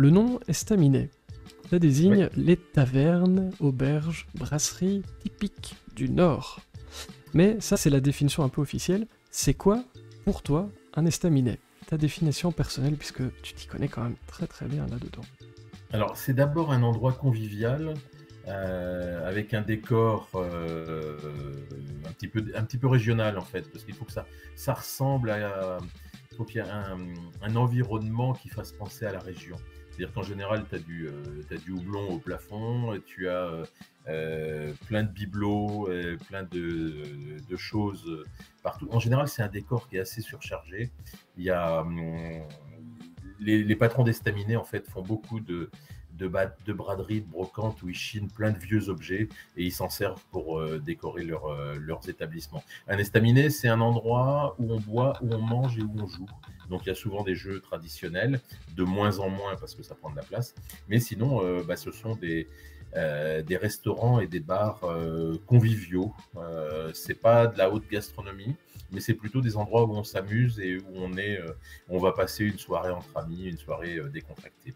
le nom estaminet, ça désigne les tavernes, auberges, brasseries typiques du Nord. Mais ça, c'est la définition un peu officielle. C'est quoi, pour toi, un estaminet? Ta définition personnelle, puisque tu t'y connais quand même très très bien là-dedans. Alors, c'est d'abord un endroit convivial, avec un décor un petit peu régional en fait, parce qu'il faut que ça ressemble il faut qu'il y ait un environnement qui fasse penser à la région. C'est-à-dire qu'en général, t'as du houblon au plafond, et tu as plein de bibelots, plein de choses partout. En général, c'est un décor qui est assez surchargé. Il y a les patrons d'estaminet en fait font beaucoup de braderies, de brocantes où ils chinent plein de vieux objets et ils s'en servent pour décorer leurs établissements. Un estaminet, c'est un endroit où on boit, où on mange et où on joue. Donc il y a souvent des jeux traditionnels, de moins en moins parce que ça prend de la place. Mais sinon, ce sont des restaurants et des bars conviviaux. C'est pas de la haute gastronomie, mais c'est plutôt des endroits où on s'amuse et où on va passer une soirée entre amis, une soirée décontractée.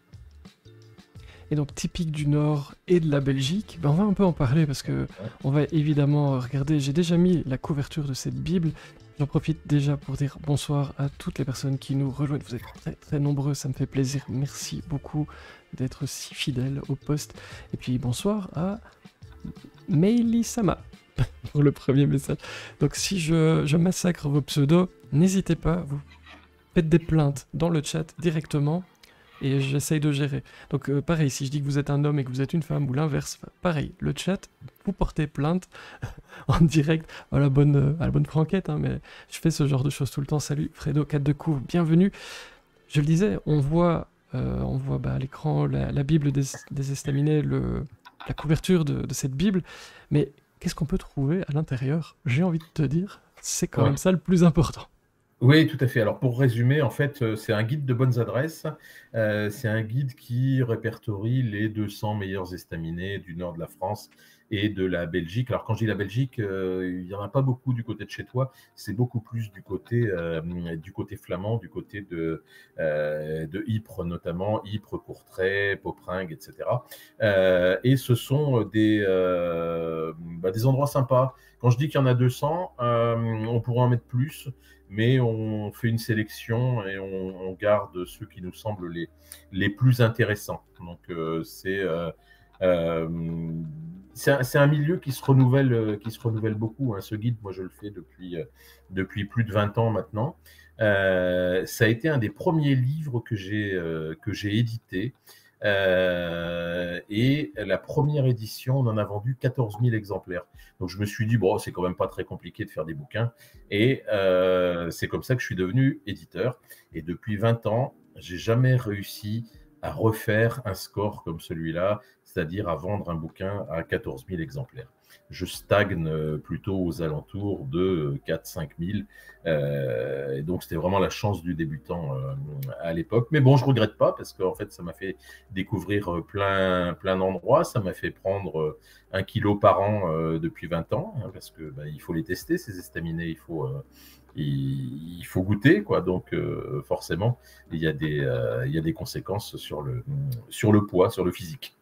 Et donc typique du Nord et de la Belgique, on va un peu en parler parce que on va évidemment regarder, j'ai déjà mis la couverture de cette Bible, j'en profite déjà pour dire bonsoir à toutes les personnes qui nous rejoignent, vous êtes très très nombreux, ça me fait plaisir, merci beaucoup d'être si fidèles au poste, et puis bonsoir à Meili Sama pour le premier message. Donc si je massacre vos pseudos, n'hésitez pas, vous faites des plaintes dans le chat directement, et j'essaye de gérer. Donc pareil, si je dis que vous êtes un homme et que vous êtes une femme, ou l'inverse, pareil, le chat, vous portez plainte en direct à la bonne franquette, hein, mais je fais ce genre de choses tout le temps. Salut Fredo, 4 de couvre, bienvenue. Je le disais, on voit à l'écran la Bible des Estaminets, la couverture de cette Bible, mais qu'est-ce qu'on peut trouver à l'intérieur? J'ai envie de te dire, c'est quand même ça le plus important. Oui, tout à fait. Alors, pour résumer, en fait, c'est un guide de bonnes adresses. C'est un guide qui répertorie les 200 meilleurs estaminets du nord de la France et de la Belgique. Alors, quand je dis la Belgique, il n'y en a pas beaucoup du côté de chez toi. C'est beaucoup plus du côté flamand, du côté de Ypres notamment, Ypres, Courtrai, Poperingue, etc. Et ce sont des endroits sympas. Quand je dis qu'il y en a 200, on pourrait en mettre plus, mais on fait une sélection et on garde ceux qui nous semblent les plus intéressants. Donc c'est un milieu qui se renouvelle beaucoup. Hein. Ce guide, moi je le fais depuis plus de 20 ans maintenant. Ça a été un des premiers livres que j'ai édité. Et la première édition, on en a vendu 14 000 exemplaires. Donc je me suis dit, bon, c'est quand même pas très compliqué de faire des bouquins. Et c'est comme ça que je suis devenu éditeur. Et depuis 20 ans, j'ai jamais réussi à refaire un score comme celui-là, c'est-à-dire à vendre un bouquin à 14 000 exemplaires. Je stagne plutôt aux alentours de 4-5 000. Et donc, c'était vraiment la chance du débutant à l'époque. Mais bon, je ne regrette pas parce qu'en fait, ça m'a fait découvrir plein d'endroits. Ça m'a fait prendre 1 kilo par an depuis 20 ans hein, parce que il faut les tester, ces estaminets. Il faut goûter, quoi. Donc, forcément, il y a des conséquences sur le poids, sur le physique.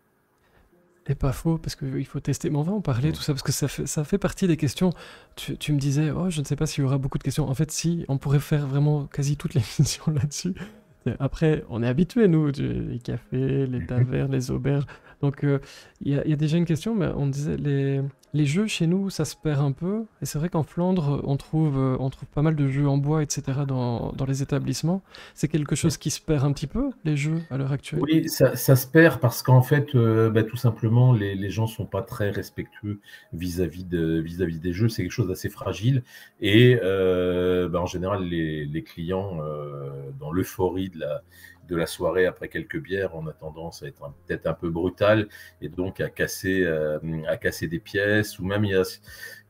Et pas faux, parce qu'il faut tester. Mais on va en parler, tout ça, parce que ça fait partie des questions. Tu me disais, oh, je ne sais pas s'il y aura beaucoup de questions. En fait, si, on pourrait faire vraiment quasi toute l'émission là-dessus. Après, on est habitués, nous, les cafés, les tavernes, les auberges. Donc, il y a déjà une question, mais on disait, les jeux chez nous, ça se perd un peu. Et c'est vrai qu'en Flandre, on trouve pas mal de jeux en bois, etc. dans les établissements. C'est quelque chose qui se perd un petit peu, les jeux, à l'heure actuelle? Oui, ça se perd parce qu'en fait, tout simplement, les gens sont pas très respectueux vis-à-vis des jeux. C'est quelque chose d'assez fragile. Et en général, les clients, dans l'euphorie de la soirée après quelques bières, on a tendance à être peut-être un peu brutal et donc à casser des pièces. Ou même, il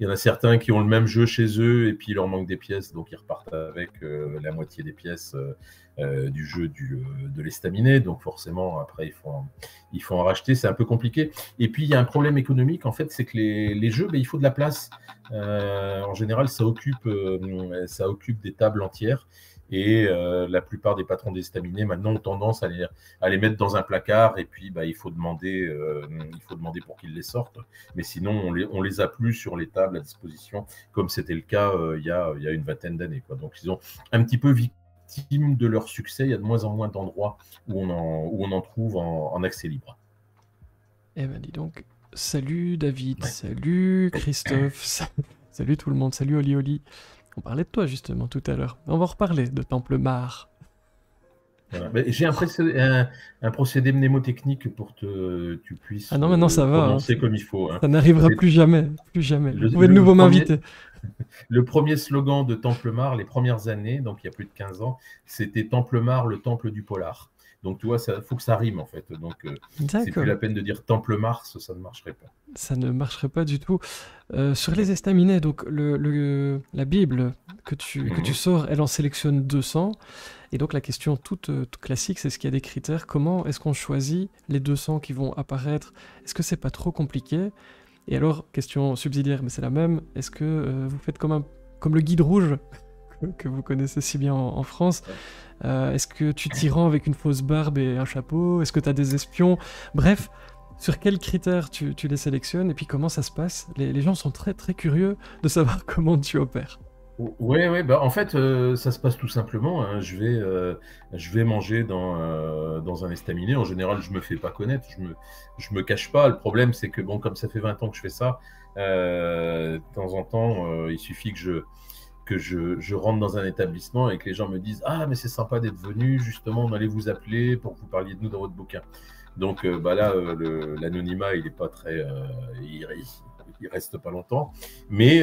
y en a certains qui ont le même jeu chez eux et puis il leur manque des pièces, donc ils repartent avec la moitié des pièces du jeu de l'estaminet. Donc forcément, après, il faut en racheter. C'est un peu compliqué. Et puis, il y a un problème économique, en fait, c'est que les jeux, il faut de la place. En général, ça occupe des tables entières. Et la plupart des patrons d'estaminets maintenant ont tendance à les mettre dans un placard et puis il faut demander pour qu'ils les sortent. Mais sinon, on les a plus sur les tables à disposition, comme c'était le cas il y a une vingtaine d'années. Donc, ils ont un petit peu victime de leur succès. Il y a de moins en moins d'endroits où on en trouve en accès libre. Eh ben dis donc, salut David, Ouais. salut Christophe, salut tout le monde, salut Oli Oli. On parlait de toi justement tout à l'heure. On va en reparler de Templemar. Voilà. J'ai un procédé mnémotechnique pour que tu puisses Ah non, maintenant ça va, hein. prononcer comme il faut. Ça n'arrivera plus jamais, plus jamais. Le- Vous pouvez de le nouveau premier- m'inviter. Le premier slogan de Templemar, les premières années, donc il y a plus de 15 ans, c'était Templemar, le temple du polar. Donc tu vois, il faut que ça rime en fait. Donc c'est plus la D'accord, peine de dire Temple-Mars, ça ne marcherait pas. ça ne marcherait pas du tout. Sur les estaminets, donc la Bible que tu sors, elle en sélectionne 200. Et donc la question toute classique, c'est est-ce qu'il y a des critères? Comment est-ce qu'on choisit les 200 qui vont apparaître? Est-ce que c'est pas trop compliqué? Et alors, question subsidiaire, mais c'est la même, est-ce que vous faites comme le guide rouge que vous connaissez si bien en France? Est-ce que tu t'y rends avec une fausse barbe et un chapeau? Est-ce que tu as des espions? Bref, sur quels critères tu les sélectionnes et puis comment ça se passe? Les gens sont très très curieux de savoir comment tu opères. Ouais, en fait, ça se passe tout simplement, hein. Je vais manger dans un estaminet. En général, je me fais pas connaître, je me cache pas. Le problème, c'est que bon, comme ça fait 20 ans que je fais ça, de temps en temps, il suffit que je rentre dans un établissement et que les gens me disent: «Ah, mais c'est sympa d'être venu, justement, on allait vous appeler pour que vous parliez de nous dans votre bouquin». Donc là, l'anonymat, il est pas très, il reste pas longtemps. Mais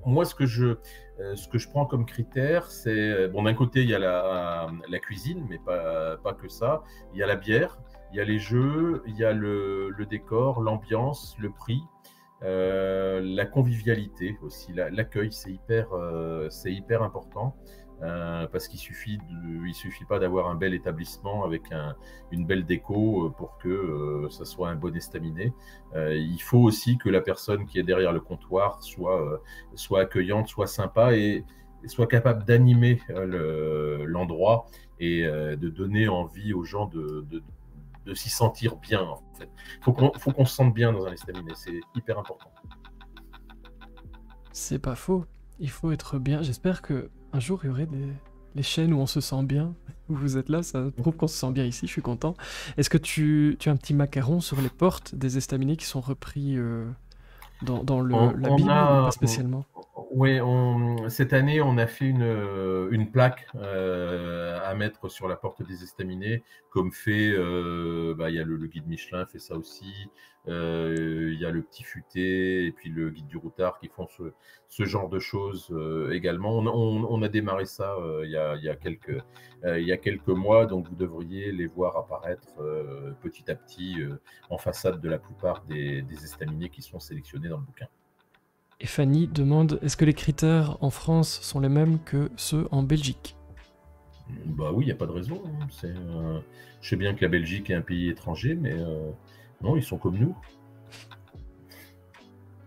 moi, ce que je prends comme critère, c'est bon, d'un côté, il y a la cuisine, mais pas que ça. Il y a la bière, il y a les jeux, il y a le décor, l'ambiance, le prix. La convivialité aussi, l'accueil, c'est hyper important. Parce il suffit pas d'avoir un bel établissement avec une belle déco pour que ça soit un bon estaminet. Il faut aussi que la personne qui est derrière le comptoir soit accueillante, soit sympa et soit capable d'animer l'endroit et de donner envie aux gens de s'y sentir bien. En fait, faut qu'on se sente bien dans un estaminet, c'est hyper important. C'est pas faux. Il faut être bien. J'espère que un jour il y aurait les chaînes où on se sent bien. Où vous êtes là, ça prouve qu'on se sent bien ici. Je suis content. Est-ce que tu as un petit macaron sur les portes des estaminets qui sont repris dans la On Bible ou pas a, spécialement? ouais, cette année, on a fait une plaque à mettre sur la porte des estaminets, comme fait, il y a le guide Michelin fait ça aussi, il y a le Petit Futé et puis le guide du routard qui font ce genre de choses également. On a démarré ça il y a quelques mois, donc vous devriez les voir apparaître petit à petit en façade de la plupart des estaminets qui sont sélectionnés dans le bouquin. Et Fanny demande, est-ce que les critères en France sont les mêmes que ceux en Belgique? Bah oui, il n'y a pas de raison, hein. Je sais bien que la Belgique est un pays étranger, mais non, ils sont comme nous.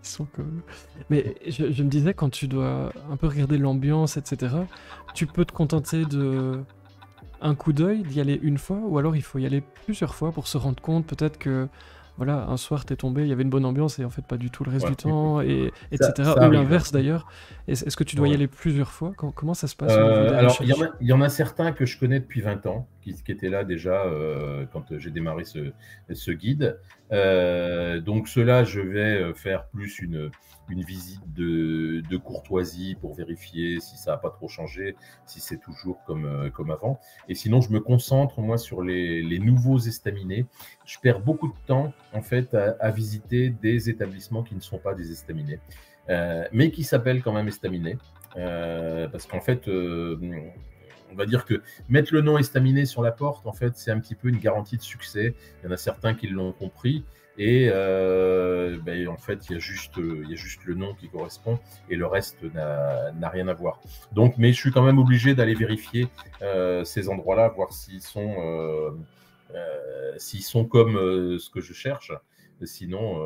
Ils sont comme... Mais je me disais, quand tu dois un peu regarder l'ambiance, etc., tu peux te contenter de un coup d'œil, d'y aller une fois, ou alors il faut y aller plusieurs fois pour se rendre compte peut-être que voilà, un soir t'es tombé, il y avait une bonne ambiance et en fait pas du tout le reste Ouais, du temps, et etc. ça Ou arrive, hein. l'inverse d'ailleurs. Est-ce que tu dois y Ouais. aller plusieurs fois? Comment ça se passe au niveau des Alors, recherches? il y en a certains que je connais depuis 20 ans, qui étaient là déjà quand j'ai démarré ce guide. Donc, ceux-là, je vais faire plus une visite de courtoisie pour vérifier si ça n'a pas trop changé, si c'est toujours comme avant. Et sinon, je me concentre, moi, sur les nouveaux estaminets. Je perds beaucoup de temps, en fait, à visiter des établissements qui ne sont pas des estaminets, mais qui s'appellent quand même estaminets. Parce qu'en fait, on va dire que mettre le nom estaminet sur la porte, en fait, c'est un petit peu une garantie de succès. Il y en a certains qui l'ont compris. Et en fait, il y a juste le nom qui correspond et le reste n'a rien à voir. Donc, mais je suis quand même obligé d'aller vérifier ces endroits-là, voir s'ils sont comme ce que je cherche. Sinon,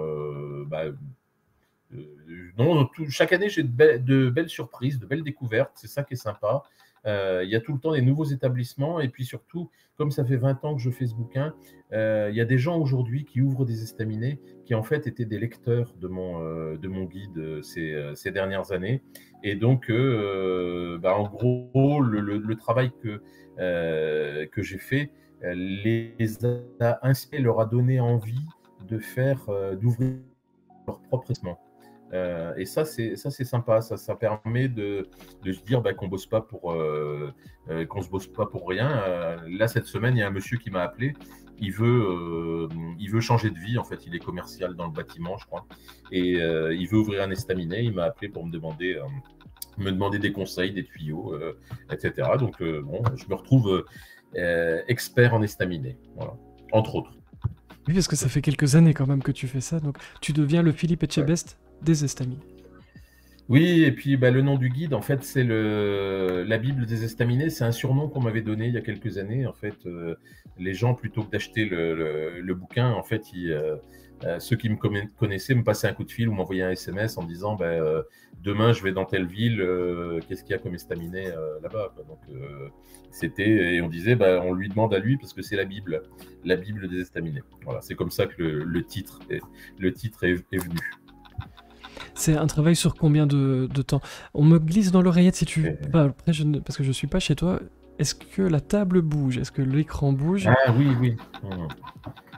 Non, chaque année, j'ai de belles surprises, de belles découvertes. C'est ça qui est sympa. Il y a tout le temps des nouveaux établissements. Et puis surtout, comme ça fait 20 ans que je fais ce bouquin, il y a des gens aujourd'hui qui ouvrent des estaminets qui en fait étaient des lecteurs de mon guide ces dernières années. Et donc, en gros, le travail que j'ai fait les a inspirés, leur a donné envie d'ouvrir leur propre establishment. Et ça, c'est sympa. Ça permet de se dire qu'on bosse pas qu'on se bosse pas pour rien. Là, cette semaine, il y a un monsieur qui m'a appelé. Il veut changer de vie. En fait, il est commercial dans le bâtiment, je crois, et il veut ouvrir un estaminet. Il m'a appelé pour me demander des conseils, des tuyaux, etc. Donc, je me retrouve expert en estaminet, voilà, entre autres. Oui, parce que ça fait quelques années quand même que tu fais ça, donc tu deviens le Philippe Etchebest des estaminets. Oui, et puis le nom du guide, en fait, c'est la Bible des estaminets. C'est un surnom qu'on m'avait donné il y a quelques années. En fait, les gens, plutôt que d'acheter le bouquin, en fait, ceux qui me connaissaient me passaient un coup de fil ou m'envoyaient un SMS en me disant demain je vais dans telle ville, qu'est-ce qu'il y a comme estaminet là-bas, quoi. Donc et on disait on lui demande à lui parce que c'est la Bible des estaminets. Voilà, c'est comme ça que le titre est venu. C'est un travail sur combien de temps? On me glisse dans l'oreillette si tu... après, parce que je suis pas chez toi. Est-ce que la table bouge? Est-ce que l'écran bouge? Ah oui.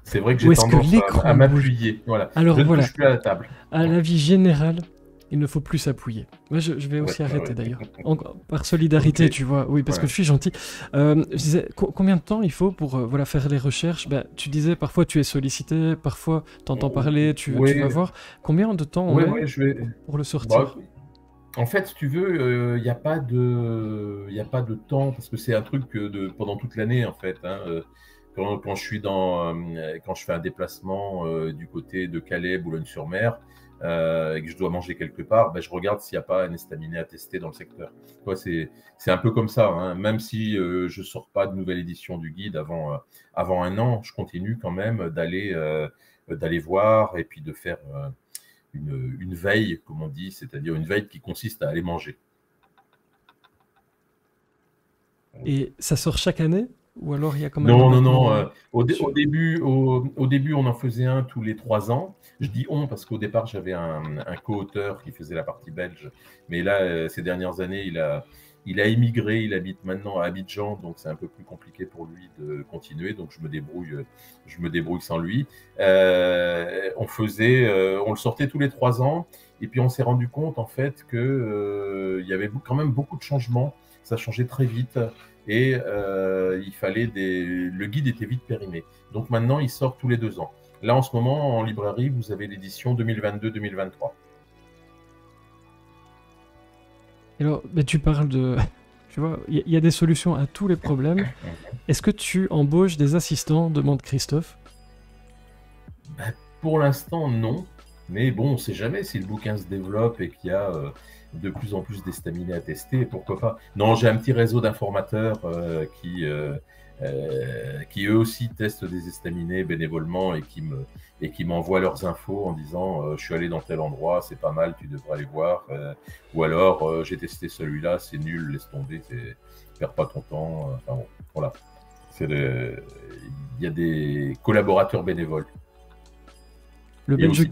C'est vrai que j'ai tendance à m'appuyer. Voilà. Alors, je ne touche plus à la table. À l'avis général, il ne faut plus s'appuyer. Moi, je vais aussi arrêter d'ailleurs. Par solidarité, tu vois. Oui, parce que je suis gentil. Je disais, combien de temps il faut pour faire les recherches? Tu disais, parfois tu es sollicité, parfois tu entends parler, tu vas voir. Combien de temps pour le sortir? En fait, si tu veux, il n'y a pas de temps, parce que c'est un truc pendant toute l'année, en fait. Quand je fais un déplacement du côté de Calais, Boulogne-sur-Mer, et que je dois manger quelque part, je regarde s'il n'y a pas un estaminet à tester dans le secteur. C'est un peu comme ça, hein. Même si je ne sors pas de nouvelle édition du guide avant un an, je continue quand même d'aller voir et puis de faire une veille, comme on dit, c'est-à-dire une veille qui consiste à aller manger. Et ça sort chaque année? Ou alors il y a quand même... Non. Au début, on en faisait un tous les 3 ans. Je dis on parce qu'au départ, j'avais un co-auteur qui faisait la partie belge. Mais là, ces dernières années, il a émigré. Il habite maintenant à Abidjan, donc c'est un peu plus compliqué pour lui de continuer. Donc je me débrouille sans lui. On le sortait tous les 3 ans. Et puis on s'est rendu compte en fait qu'il y avait quand même beaucoup de changements. Ça changeait très vite. Et le guide était vite périmé. Donc maintenant, il sort tous les 2 ans. Là, en ce moment, en librairie, vous avez l'édition 2022-2023. Alors, tu parles de... Tu vois, il y a des solutions à tous les problèmes. Est-ce que tu embauches des assistants, demande Christophe? Pour l'instant, non. Mais bon, on ne sait jamais si le bouquin se développe et qu'il y a de plus en plus d'estaminets à tester, pourquoi pas. Non, j'ai un petit réseau d'informateurs qui eux aussi testent des estaminets bénévolement et qui m'envoient leurs infos en disant je suis allé dans tel endroit, c'est pas mal, tu devrais aller voir. Ou alors j'ai testé celui-là, c'est nul, laisse tomber, perds pas ton temps. Enfin bon, voilà. Il y a des collaborateurs bénévoles. Le Belge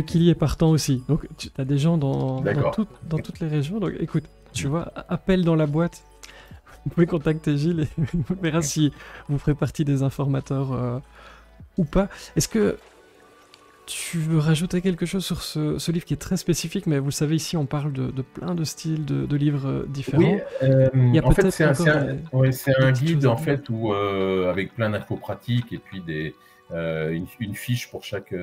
Kili est partant aussi. Donc, tu as des gens dans toutes les régions. Donc, écoute, tu vois, appel dans la boîte. Vous pouvez contacter Gilles et on verra si vous ferez partie des informateurs ou pas. Est-ce que tu veux rajouter quelque chose sur ce livre qui est très spécifique, mais vous le savez, ici, on parle de plein de styles de livres différents. Oui, en fait, c'est un guide en fait, avec plein d'infos pratiques et puis une fiche pour chaque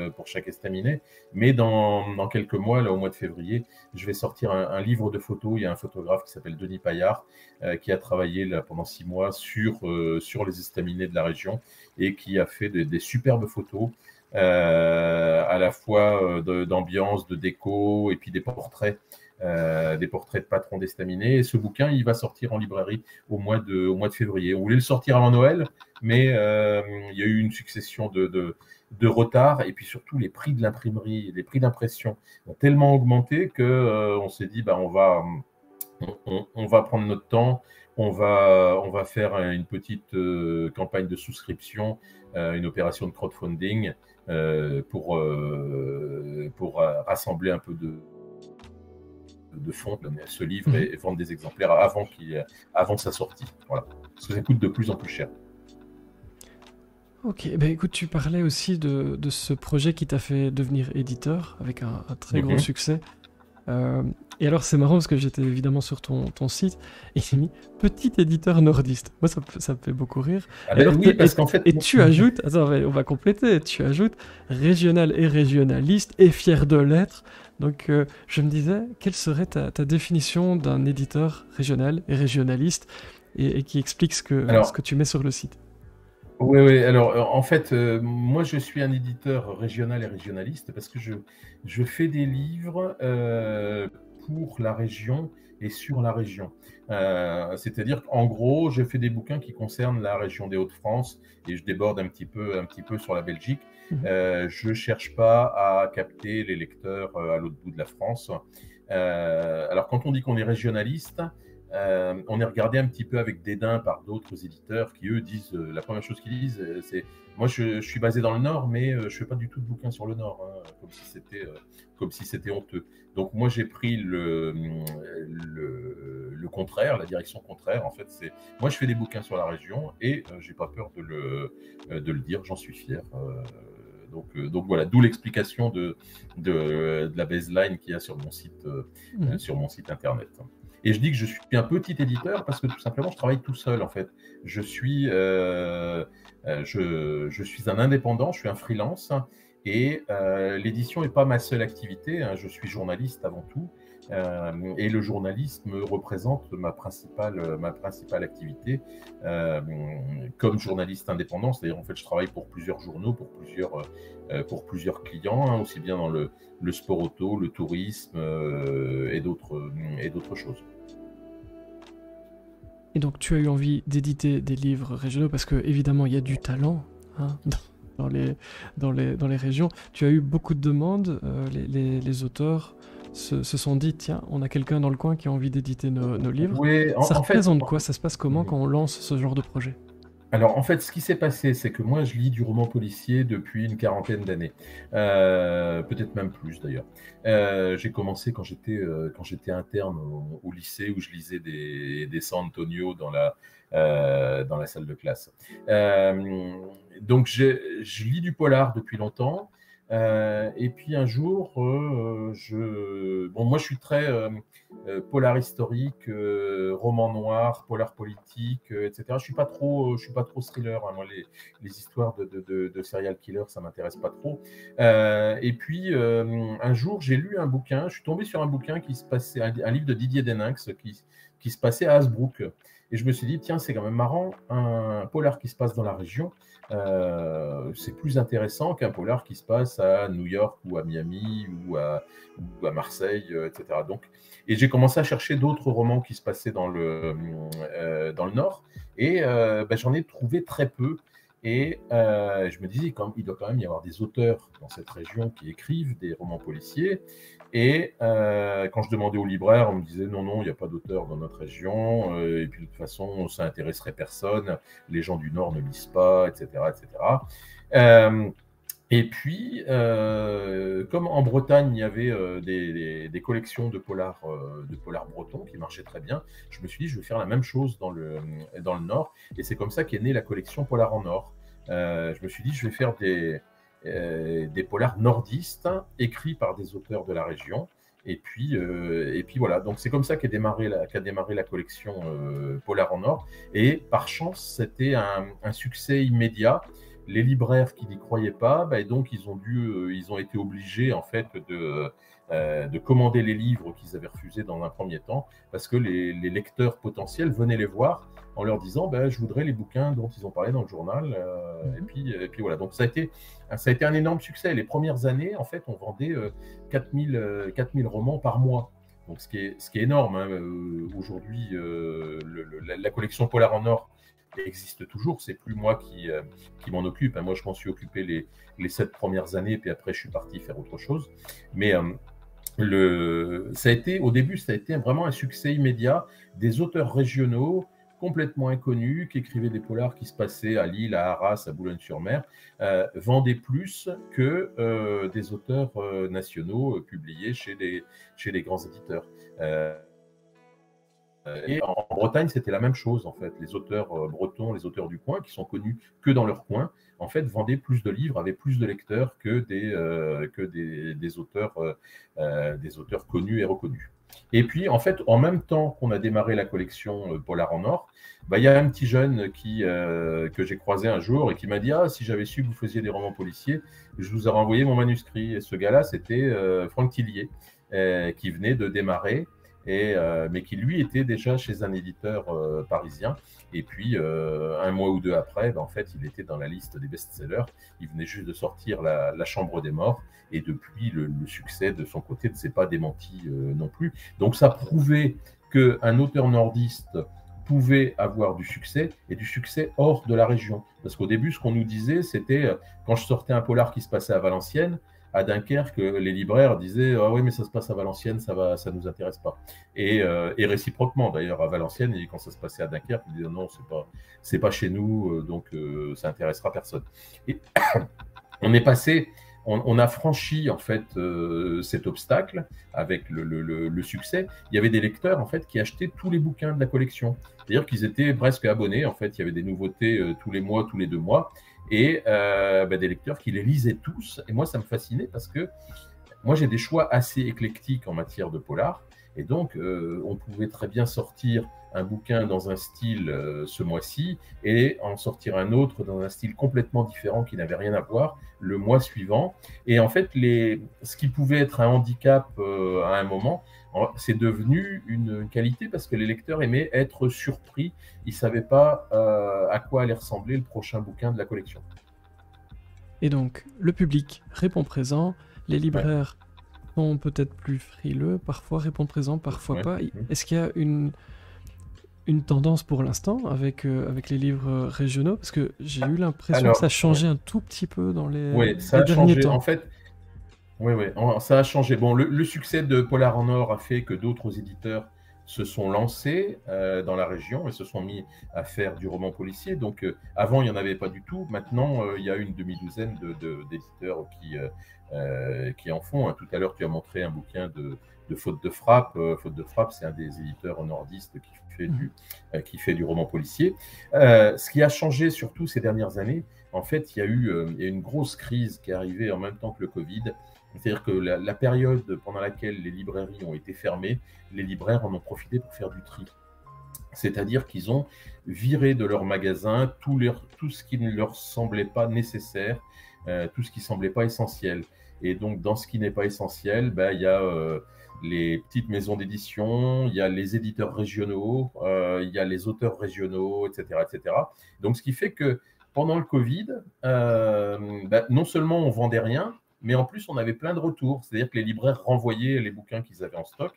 estaminet. Mais dans quelques mois, là, au mois de février, je vais sortir un livre de photos. Il y a un photographe qui s'appelle Denis Paillard qui a travaillé là, pendant 6 mois sur les estaminets de la région et qui a fait des superbes photos à la fois d'ambiance, de déco et puis des portraits des portraits de patrons d'estaminets. Et ce bouquin, il va sortir en librairie au mois de février. On voulait le sortir avant Noël, mais il y a eu une succession de retard, et puis surtout les prix de l'imprimerie, les prix d'impression ont tellement augmenté que on s'est dit on va prendre notre temps, on va faire une petite campagne de souscription, une opération de crowdfunding pour rassembler un peu de fonds, ce livre, et vendre des exemplaires avant sa sortie. Voilà. Parce que ça coûte de plus en plus cher. Ok, ben écoute, tu parlais aussi de ce projet qui t'a fait devenir éditeur avec un très gros succès. Et alors c'est marrant parce que j'étais évidemment sur ton site et j'ai mis petit éditeur nordiste. Moi ça me fait beaucoup rire. Ah ben oui, parce qu'en fait... Et tu ajoutes, attends, on va compléter, tu ajoutes régional et régionaliste et fier de l'être. Donc je me disais, quelle serait ta définition d'un éditeur régional et régionaliste et qui explique ce que tu mets sur le site? Oui. Alors, en fait, moi, je suis un éditeur régional et régionaliste parce que je fais des livres pour la région et sur la région. C'est-à-dire qu'en gros, je fais des bouquins qui concernent la région des Hauts-de-France et je déborde un petit peu sur la Belgique. Je cherche pas à capter les lecteurs à l'autre bout de la France. Alors, quand on dit qu'on est régionaliste, on est regardé un petit peu avec dédain par d'autres éditeurs qui, eux, disent, la première chose qu'ils disent, c'est « Moi, je suis basé dans le Nord, mais je ne fais pas du tout de bouquins sur le Nord, hein, comme si c'était honteux. » Donc, moi, j'ai pris le contraire, la direction contraire. En fait, moi, je fais des bouquins sur la région et je n'ai pas peur de le dire, j'en suis fier. Donc voilà, d'où l'explication de la baseline qu'il y a sur mon site internet. Et je dis que je suis un petit éditeur parce que tout simplement, je travaille tout seul en fait. Je suis un indépendant, je suis un freelance et l'édition n'est pas ma seule activité. Hein. Je suis journaliste avant tout et le journalisme représente ma principale activité comme journaliste indépendant. C'est-à-dire en fait, je travaille pour plusieurs journaux, pour plusieurs clients, hein, aussi bien dans le sport auto, le tourisme et d'autres choses. Et donc tu as eu envie d'éditer des livres régionaux parce que évidemment il y a du talent hein, dans les régions. Tu as eu beaucoup de demandes, les auteurs se sont dit tiens on a quelqu'un dans le coin qui a envie d'éditer nos livres. Oui, ça représente quoi? Ça se passe comment quand on lance ce genre de projet? Alors, en fait, ce qui s'est passé, c'est que moi, je lis du roman policier depuis une quarantaine d'années, peut-être même plus d'ailleurs. J'ai commencé quand j'étais interne au lycée où je lisais des San Antonio dans la salle de classe. Donc, je lis du polar depuis longtemps. Et puis un jour, moi je suis très polar historique, roman noir, polar politique, etc. Je suis pas trop thriller. Hein. Moi, les histoires de serial killer, ça m'intéresse pas trop. Et puis un jour, j'ai lu un bouquin. Je suis tombé sur un bouquin qui se passait, un livre de Didier Deninx qui se passait à Hasbrook. Et je me suis dit, tiens, c'est quand même marrant, un polar qui se passe dans la région. C'est plus intéressant qu'un polar qui se passe à New York ou à Miami ou à Marseille, etc. Et j'ai commencé à chercher d'autres romans qui se passaient dans le Nord et j'en ai trouvé très peu. Et je me disais, il doit quand même y avoir des auteurs dans cette région qui écrivent des romans policiers. Et quand je demandais au libraire, on me disait non, il n'y a pas d'auteur dans notre région. Et puis de toute façon, ça intéresserait personne. Les gens du Nord ne lisent pas, etc., etc. Et puis, comme en Bretagne, il y avait des collections de polars bretons qui marchaient très bien, je me suis dit, je vais faire la même chose dans le Nord. Et c'est comme ça qu'est née la collection Polar en Nord. Je me suis dit, je vais faire des polars nordistes écrits par des auteurs de la région. Et puis voilà, donc c'est comme ça qu'a démarré la collection Polar en Nord. Et par chance, c'était un succès immédiat. Les libraires qui n'y croyaient pas, et donc ils ont été obligés en fait de commander les livres qu'ils avaient refusés dans un premier temps, parce que les lecteurs potentiels venaient les voir en leur disant je voudrais les bouquins dont ils ont parlé dans le journal. Et puis voilà, donc ça a été un énorme succès. Les premières années, en fait, on vendait 4000 romans par mois. Donc ce qui est énorme, hein. Aujourd'hui, la collection Polar en or existe toujours. C'est plus moi qui m'en occupe, hein. Moi, je m'en suis occupé les 7 premières années, puis après, je suis parti faire autre chose. Mais au début, ça a été vraiment un succès immédiat. Des auteurs régionaux complètement inconnus qui écrivaient des polars qui se passaient à Lille, à Arras, à Boulogne-sur-Mer, vendaient plus que des auteurs nationaux publiés chez les grands éditeurs. Et en Bretagne, c'était la même chose, en fait. Les auteurs bretons, les auteurs du coin, qui sont connus que dans leur coin, en fait, vendaient plus de livres, avaient plus de lecteurs que des auteurs connus et reconnus. Et puis, en fait, en même temps qu'on a démarré la collection Polar en or, bah, y a un petit jeune que j'ai croisé un jour et qui m'a dit « Ah, si j'avais su que vous faisiez des romans policiers, je vous aurais envoyé mon manuscrit. » Et ce gars-là, c'était Franck Tillier, qui venait de démarrer. Mais qui lui était déjà chez un éditeur parisien. Et puis, un mois ou deux après, ben, en fait, il était dans la liste des best-sellers. Il venait juste de sortir la Chambre des morts. Et depuis, le succès de son côté ne s'est pas démenti non plus. Donc, ça prouvait qu'un auteur nordiste pouvait avoir du succès, et du succès hors de la région. Parce qu'au début, ce qu'on nous disait, c'était, quand je sortais un polar qui se passait à Valenciennes, à Dunkerque, les libraires disaient « Ah oui, mais ça se passe à Valenciennes, ça ne nous intéresse pas. » Et réciproquement, d'ailleurs, à Valenciennes, et quand ça se passait à Dunkerque, ils disaient « Non, c'est pas chez nous, donc ça intéressera personne. » Et on a franchi en fait cet obstacle avec le succès. Il y avait des lecteurs en fait qui achetaient tous les bouquins de la collection. C'est-à-dire qu'ils étaient presque abonnés. En fait, il y avait des nouveautés tous les mois, tous les 2 mois. Et des lecteurs qui les lisaient tous. Et moi, ça me fascinait parce que moi, j'ai des choix assez éclectiques en matière de polar. Et donc, on pouvait très bien sortir un bouquin dans un style ce mois-ci et en sortir un autre dans un style complètement différent qui n'avait rien à voir le mois suivant. Et en fait, ce qui pouvait être un handicap à un moment, c'est devenu une qualité parce que les lecteurs aimaient être surpris. Ils ne savaient pas à quoi allait ressembler le prochain bouquin de la collection. Et donc, le public répond présent, les libraires sont peut-être plus frileux, parfois répondent présent, parfois pas. Est-ce qu'il y a une tendance pour l'instant avec les livres régionaux? Parce que j'ai eu l'impression que ça a changé un tout petit peu dans les derniers temps. En fait, oui, ça a changé. Bon, le succès de Polar en or a fait que d'autres éditeurs se sont lancés dans la région et se sont mis à faire du roman policier. Donc, avant, il n'y en avait pas du tout. Maintenant, il y a une demi-douzaine d'éditeurs qui en font. Tout à l'heure, tu as montré un bouquin de Faute de frappe. Faute de frappe, c'est un des éditeurs nordistes qui fait du roman policier. Ce qui a changé surtout ces dernières années, en fait, il y a une grosse crise qui est arrivée en même temps que le Covid. C'est-à-dire que la période pendant laquelle les librairies ont été fermées, les libraires en ont profité pour faire du tri. C'est-à-dire qu'ils ont viré de leur magasin tout ce qui ne leur semblait pas nécessaire, tout ce qui ne semblait pas essentiel. Et donc, dans ce qui n'est pas essentiel, il y a les petites maisons d'édition, il y a les éditeurs régionaux, il y a les auteurs régionaux, etc., etc. Donc, ce qui fait que pendant le Covid, non seulement on ne vendait rien, mais en plus, on avait plein de retours. C'est-à-dire que les libraires renvoyaient les bouquins qu'ils avaient en stock.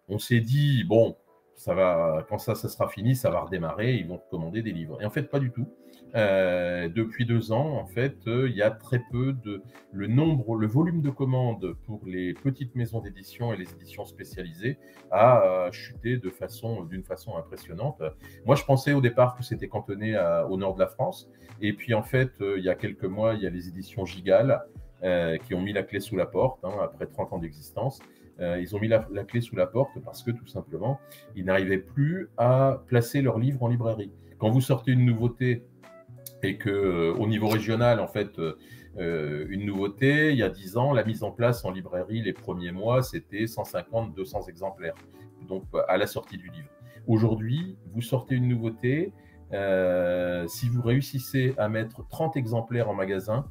On s'est dit, bon, quand ça sera fini, ça va redémarrer, ils vont commander des livres. Et en fait, pas du tout. Depuis 2 ans, en fait, il y a très peu le volume de commandes pour les petites maisons d'édition et les éditions spécialisées a chuté d'une façon impressionnante. Moi, je pensais au départ que c'était cantonné au nord de la France. Et puis, en fait, il y a quelques mois, il y a les éditions Gigal qui ont mis la clé sous la porte, après 30 ans d'existence. Ils ont mis la clé sous la porte parce que, tout simplement, ils n'arrivaient plus à placer leurs livres en librairie. Quand vous sortez une nouveauté et qu'au niveau régional, en fait, une nouveauté, il y a 10 ans, la mise en place en librairie, les premiers mois, c'était 150, 200 exemplaires, donc à la sortie du livre. Aujourd'hui, vous sortez une nouveauté, si vous réussissez à mettre 30 exemplaires en magasin,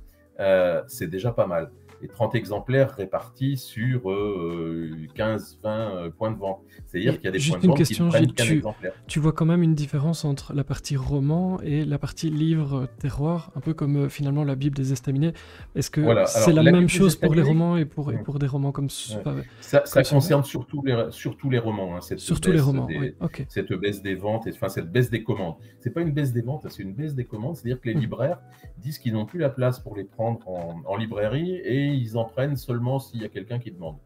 c'est déjà pas mal. et 30 exemplaires répartis sur 15-20 points de vente. C'est-à-dire qu'il y a des points Juste de une vente qui question, ne prennent Gilles, qu'un exemplaire. tu vois quand même une différence entre la partie roman et la partie livre terroir, un peu comme finalement la Bible des Estaminets. Est-ce que Voilà. c'est Alors, la la même Bible des chose pour les Estaminets, romans et pour des romans comme, ouais, comme ça celui-là? concerne surtout les romans, hein, Surtout les romans, oui, ok. cette baisse des ventes, enfin cette baisse des commandes. C'est pas une baisse des ventes, c'est une baisse des commandes. C'est-à-dire que les libraires disent qu'ils n'ont plus la place pour les prendre en librairie et ils en prennent seulement s'il y a quelqu'un qui demande.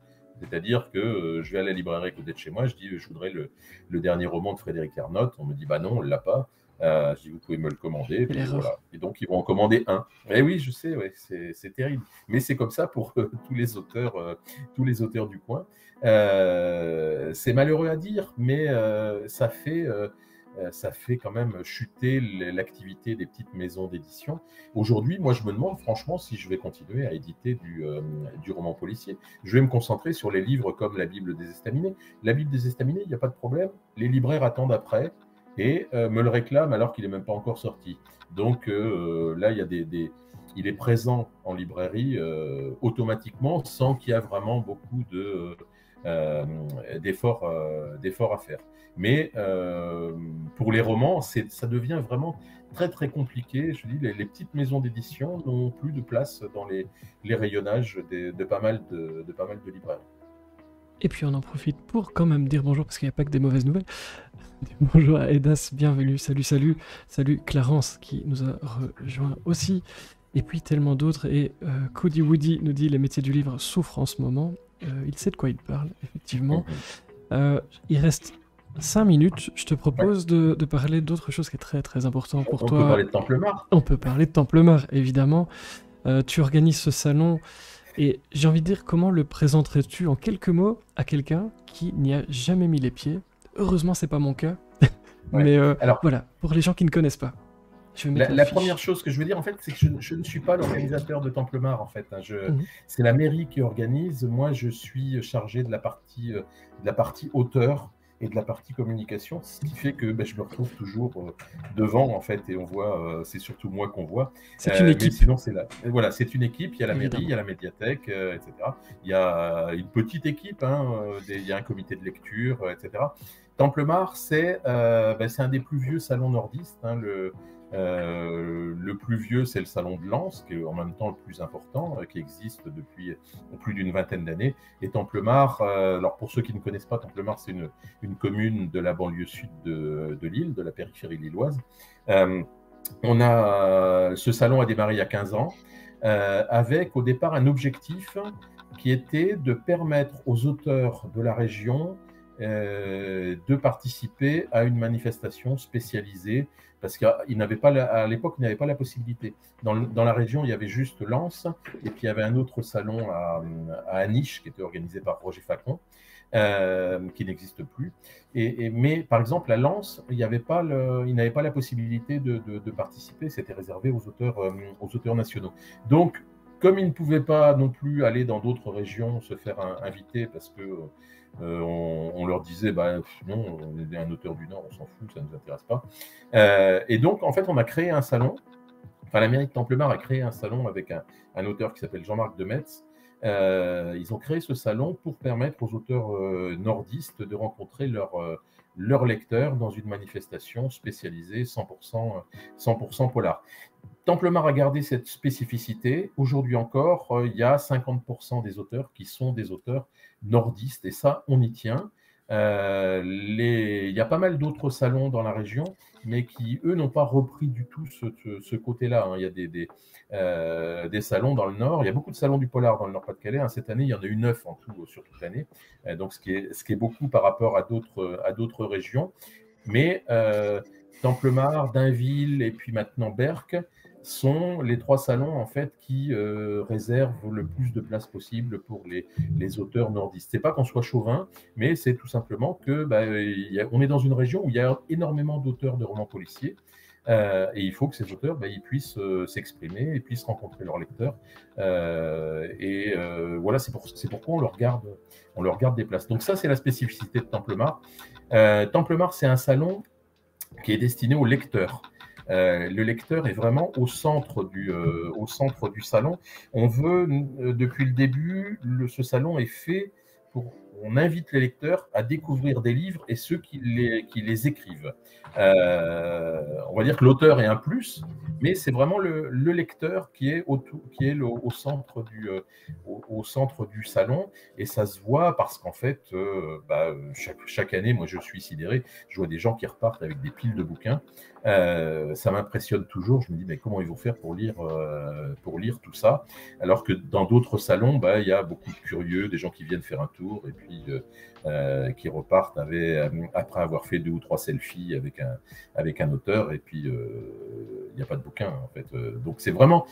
C'est-à-dire que je vais à la librairie à côté de chez moi, je dis je voudrais le dernier roman de Frédéric Ernotte. On me dit bah non, on ne l'a pas. Je dis vous pouvez me le commander. Puis voilà. Et donc ils vont en commander un. Et oui, je sais, ouais, c'est terrible. Mais c'est comme ça pour tous les auteurs du coin. C'est malheureux à dire, mais ça fait quand même chuter l'activité des petites maisons d'édition. Aujourd'hui, moi, je me demande franchement si je vais continuer à éditer du roman policier. Je vais me concentrer sur les livres comme la Bible des Estaminets. La Bible des Estaminets, il n'y a pas de problème. Les libraires attendent après et me le réclament alors qu'il n'est même pas encore sorti. Donc là, il est présent en librairie automatiquement sans qu'il y ait vraiment beaucoup d'efforts à faire. Mais pour les romans, ça devient vraiment très très compliqué. Je dis, les petites maisons d'édition n'ont plus de place dans les rayonnages de pas mal de libraires. Et puis on en profite pour quand même dire bonjour, parce qu'il n'y a pas que des mauvaises nouvelles. Bonjour à Edas, bienvenue, salut Clarence qui nous a rejoint aussi. Et puis tellement d'autres. Et Cody Woody nous dit les métiers du livre souffrent en ce moment. Il sait de quoi il parle, effectivement. Il reste 5 minutes. Je te propose de parler d'autre chose qui est très très important pour toi. On peut parler de Templemar. On peut parler de Templemar, évidemment. Tu organises ce salon. Et j'ai envie de dire, comment le présenterais-tu en quelques mots à quelqu'un qui n'y a jamais mis les pieds? Heureusement, c'est pas mon cas. Mais alors, voilà, pour les gens qui ne connaissent pas. La première chose que je veux dire, en fait, c'est que je ne suis pas l'organisateur de Templemar, en fait. C'est la mairie qui organise. Moi, je suis chargé de la partie auteur et de la partie communication, ce qui fait que je me retrouve toujours devant, en fait, et on voit, c'est surtout moi qu'on voit. C'est une équipe. Mais sinon, voilà, c'est une équipe. Il y a la mairie, il y a la médiathèque, etc. Il y a une petite équipe, il y a un comité de lecture, etc. Templemar, c'est un des plus vieux salons nordistes. Le plus vieux, c'est le salon de Lens, qui est en même temps le plus important, qui existe depuis plus d'une vingtaine d'années. Et Templemar, alors pour ceux qui ne connaissent pas, Templemar, c'est une commune de la banlieue sud de Lille, de la périphérie lilloise. Ce salon a démarré il y a 15 ans, avec au départ un objectif qui était de permettre aux auteurs de la région de participer à une manifestation spécialisée, parce qu'à l'époque, il n'y avait pas la possibilité. Dans la région, il y avait juste Lens, et puis il y avait un autre salon à Aniche, qui était organisé par Roger Facon, qui n'existe plus. Mais par exemple, à Lens, il n'avait pas la possibilité de participer, c'était réservé aux auteurs nationaux. Donc, comme ils ne pouvaient pas non plus aller dans d'autres régions se faire inviter, parce que on leur disait non, on est un auteur du Nord, on s'en fout, ça ne nous intéresse pas. Et donc, en fait, on a créé un salon. Enfin, la mairie de Templemar a créé un salon avec un auteur qui s'appelle Jean-Marc Demetz. Ils ont créé ce salon pour permettre aux auteurs nordistes de rencontrer leurs lecteurs dans une manifestation spécialisée 100% polar. Templemar a gardé cette spécificité. Aujourd'hui encore, il y a 50% des auteurs qui sont des auteurs nordistes, et ça, on y tient. Il y a pas mal d'autres salons dans la région, mais qui, eux, n'ont pas repris du tout ce côté-là. Il y a des salons dans le Nord. Il y a beaucoup de salons du polar dans le Nord-Pas-de-Calais. Cette année, il y en a eu 9 en tout sur toute l'année. Donc, ce qui est beaucoup par rapport à d'autres régions. Mais Templemar, Dainville et puis maintenant Berck sont les 3 salons en fait qui réservent le plus de place possible pour les auteurs nordistes. C'est pas qu'on soit chauvin, mais c'est tout simplement que on est dans une région où il y a énormément d'auteurs de romans policiers, et il faut que ces auteurs ils puissent s'exprimer et puissent rencontrer leurs lecteurs. Voilà, c'est pourquoi on leur garde des places. Donc ça, c'est la spécificité de Templemar. Templemar, c'est un salon qui est destiné aux lecteurs. Le lecteur est vraiment au centre du salon. On veut, depuis le début, ce salon est fait pour... On invite les lecteurs à découvrir des livres et ceux qui les écrivent. On va dire que l'auteur est un plus, mais c'est vraiment le lecteur qui est au centre du salon, et ça se voit parce qu'en fait, chaque année, moi je suis sidéré, je vois des gens qui repartent avec des piles de bouquins. Ça m'impressionne toujours. Je me dis, mais comment ils vont faire pour lire tout ça, alors que dans d'autres salons, il y a beaucoup de curieux, des gens qui viennent faire un tour et puis qui repartent après avoir fait 2 ou 3 selfies avec un auteur, et puis il n'y a pas de bouquin en fait. Donc c'est vraiment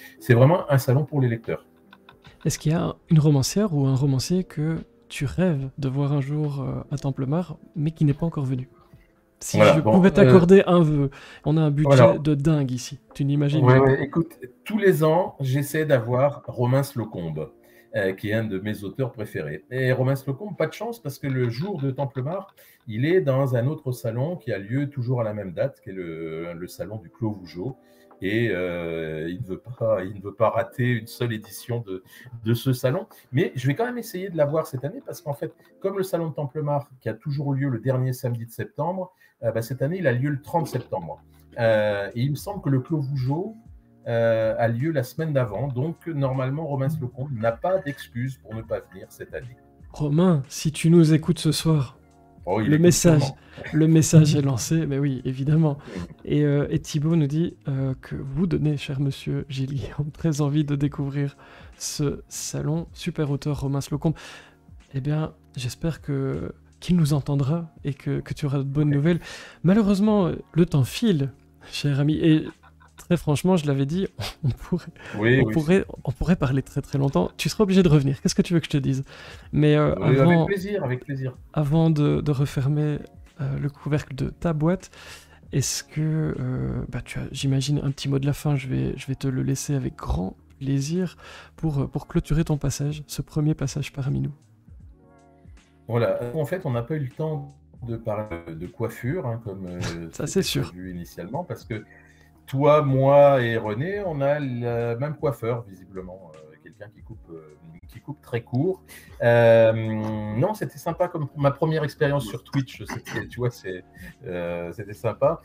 un salon pour les lecteurs. Est-ce qu'il y a une romancière ou un romancier que tu rêves de voir un jour à Templemar, mais qui n'est pas encore venu? Si je pouvais t'accorder un vœu, on a un budget de dingue ici, tu n'imagines pas. Écoute, tous les ans, j'essaie d'avoir Romain Slocombe, qui est un de mes auteurs préférés. Et Romain Slocombe, pas de chance, parce que le jour de Templemar, il est dans un autre salon qui a lieu toujours à la même date, qui est le salon du Clos Vougeot. Et il ne veut pas rater une seule édition de ce salon. Mais je vais quand même essayer de l'avoir cette année, parce qu'en fait, comme le salon de Templemar, qui a toujours lieu le dernier samedi de septembre, cette année, il a lieu le 30 septembre. Et il me semble que le Clos Vougeot a lieu la semaine d'avant. Donc, normalement, Romain Slocombe n'a pas d'excuse pour ne pas venir cette année. Romain, si tu nous écoutes ce soir, le message est lancé, mais oui, évidemment. Et Thibaut nous dit que vous donnez, cher monsieur Gilles Guillaume, très envie de découvrir ce salon. Super auteur Romain Slocombe. Eh bien, j'espère qu'il nous entendra et que tu auras de bonnes nouvelles. Malheureusement, le temps file, cher ami, et très franchement, je l'avais dit, on pourrait parler très très longtemps. Tu seras obligé de revenir. Qu'est-ce que tu veux que je te dise? Mais avec plaisir. Avant de refermer le couvercle de ta boîte, est-ce que tu as, j'imagine, un petit mot de la fin? Je vais te le laisser avec grand plaisir pour clôturer ton passage, ce premier passage parmi nous. Voilà. En fait, on n'a pas eu le temps de parler de coiffure, comme ça c'est sûr. Prévu initialement, parce que toi, moi et René, on a le même coiffeur, visiblement, quelqu'un qui coupe très court. Non, c'était sympa, comme ma première expérience sur Twitch, tu vois, c'était sympa.